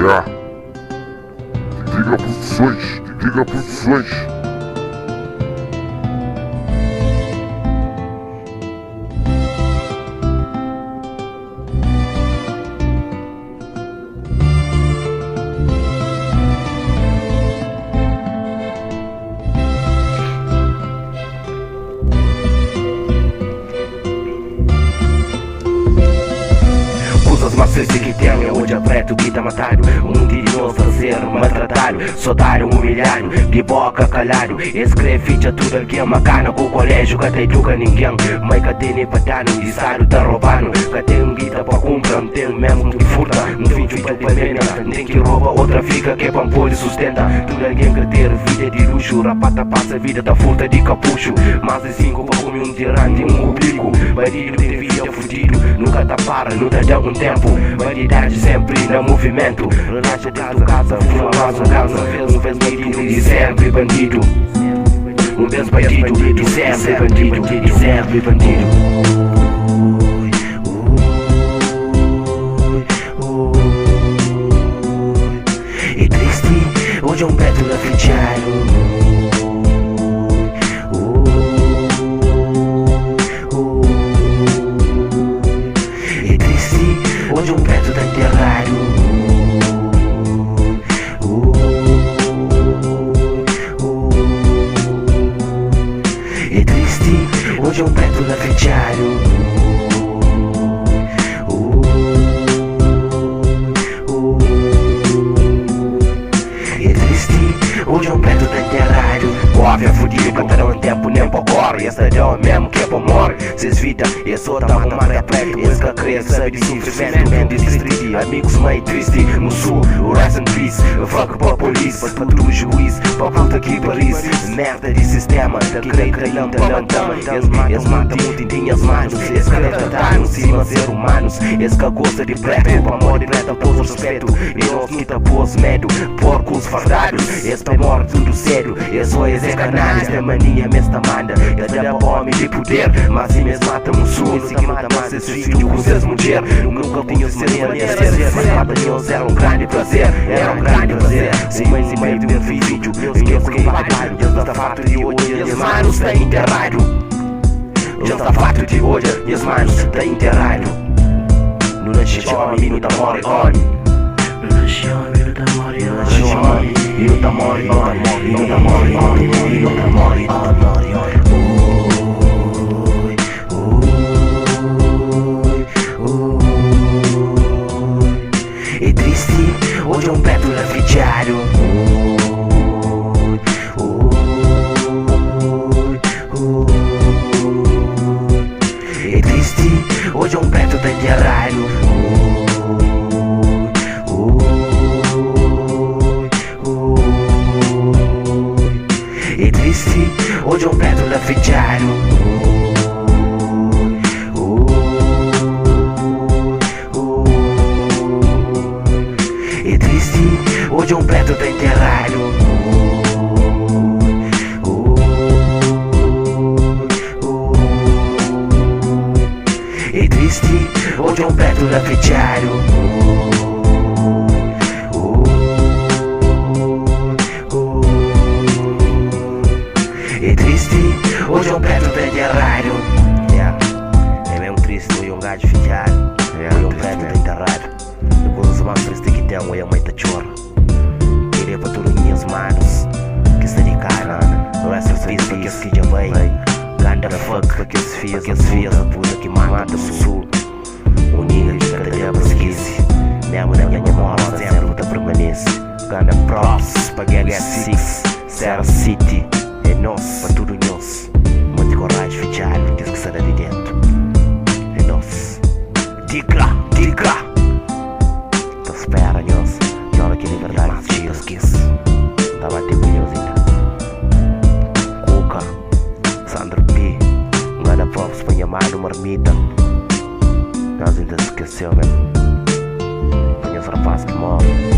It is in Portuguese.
Yeah. Giga Produções, Giga Produções. Mas sei que tem hoje é preto que tá matado. Um de nós fazer maltratado, só dar humilhado, de boca calhado. Escreve ficha tudo alguém macana com o colégio que até educa ninguém. Mas que tem nem patano, de sário tá roubando. Que tem um guita pra comprar, não tem mesmo que furta. Um filho pra pemena, tem que rouba outra fica que é pra pôr e sustenta. Tudo alguém que ter vida de luxo, rapata passa a vida da furta de capucho. Mas é cinco pra comer um tirante, um oblíquo. Bandido tem vida fudido, nunca tá para, nunca dá um tempo. Bandidade sempre no movimento. Relaxa dentro casa, fuma mais um casa. Um vez bandido e sempre bandido. Um vez bandido e sempre bandido. E sempre bandido. E triste, hoje é um preto na fechado. Hoje um preto tá enterrado. É triste, hoje um preto tá fechado. É triste, hoje um preto tá enterrado. Óbvio, fudido, cantarão em tempo nem pra corre. Essa é mesmo que é pra morrer. Cês vida, esse outra arrumar é preto. Esse que a criança sabe de sofrimento bem distrito. Amigos meio triste, no sul, o rest in peace. Fuck pra polícia, pra tudo juiz. Pra puta que Paris, merda de sistema. Da creita e lantama. Eles matam muito em as manos. Esse que trataram cima ser humanos. Esse que gosta de preto, pra morrer preta pôs respeito. E nós nunca pôs medo, porcos fardados. Esse pra morrer tudo sério. Esse só é canalha, esta mania mesmo manda. Ele dá pra homem de poder, mas e mesmo mata um sul. Esse que mata mais esse filho com seus mulher. Nunca tinha ser mas mata eles era um grande prazer. Era um grande prazer. Um mês e meio de um vídeo, eu fiquei trabalho. Ele está farto de hoje, e as manos está enterrado. Ele está farto de hoje, e as manos está enterrado. Não nasce homem, não tá morre homem. Não nasce homem, não tá morre homem. Não nasce homem, não tá morre homem. Não tá morre homem, não tá morre homem. É triste, hoje é um preto na fechado. É triste, hoje é um preto tá enterrado. É triste, hoje é um preto na fechado. É triste, hoje um preto tá enterrado. É triste, hoje um preto tá fechado. É triste, hoje um preto tá enterrado. É mesmo triste, hoje um gajo fechado. Hoje um preto tá enterrado. Depois os mais tristes que tem, hoje é uma chora. Queria para todos os meus manos que está de cara. Não é serviço para que esse já vem. Ganda fuck para que esse fez a puta que mata no sul. O nigga que cada dia esquece. Mesmo na minha memória sempre tá permanece. Ganda props para Gang 6 Serra City. É nosso, para tudo nosso. Muito coragem fechado, diz que sai de dentro. É nosso. Diga. Espera, Deus, na hora que a liberdade se esquece. Tava até pneus ainda. Cuca, Sandro P, um gana props pra chamado marmita. Nós ainda esqueceu, velho. Conheço rapaz que morre.